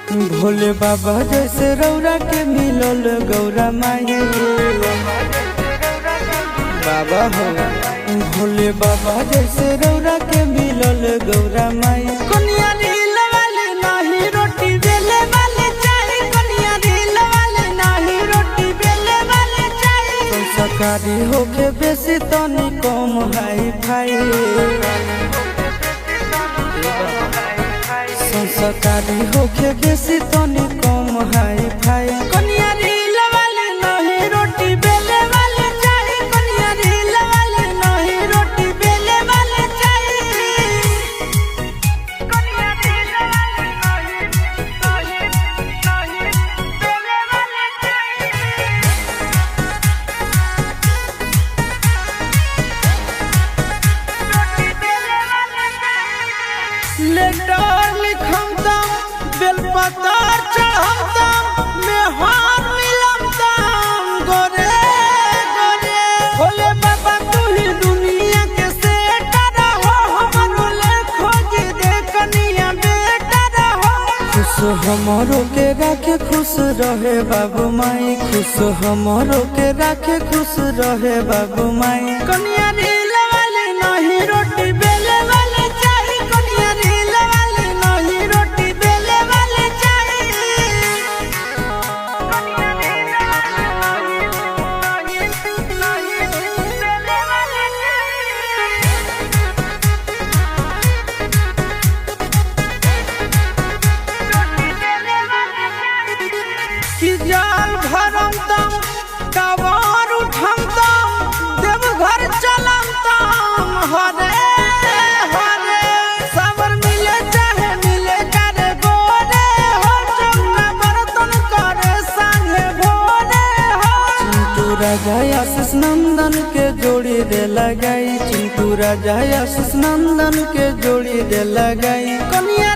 भोले बाबा जैसे रौरा के मिलल गौरा माई बाबा हो। भोले बाबा जैसे रौरा के मिलल गौरा माई। कनिया रील वाले नाही रोटी बेले वाले चाही, कनिया रील वाले नाही रोटी बेले वाले चाही। संस्कारी होके बेसी तनी कम हाई फाई, संस्कारी होके बेसी तनी कम हाई फाई। कनिया रील वाले नहीं रोटी बेले वाले चाही, कनिया रील वाले नहीं रोटी बेले वाले चाही। कनिया रील वाले नहीं बेले वाले चाही। रोटी बेले वाले चाही। लेटर लिखम दम बेलपतर चढ़म दम में हार मिलम दम गोरे गोरे। भोले बाबा तू ही दुनिया के सेटर हो, हमरो ले खोज दे कनिया बेटर हो। खुश हमरो के राखे खुश रहे बाबू माई, खुश हमरो के राखे खुश रहे बाबू माई। कनिया रील वाले नहीं रोटी बेले वाले चाही, कनिया रील वाले नहीं रोटी बेले वाले चाही। कनिया रील वाले नहीं बेले वाले चाही। कि जाल भरम दम कवार उठम दम देवघर चलम दम हरे हरे। सबर मिले चाहे मिले करे गोरे हो, चौना बर्तन करे संगे भोरे हो। चिंटू राजा आशीष नंदन के जोड़ी दे लगाई, चिंटू राजा आशीष नंदन के जोड़ी दे लगाई। कनिया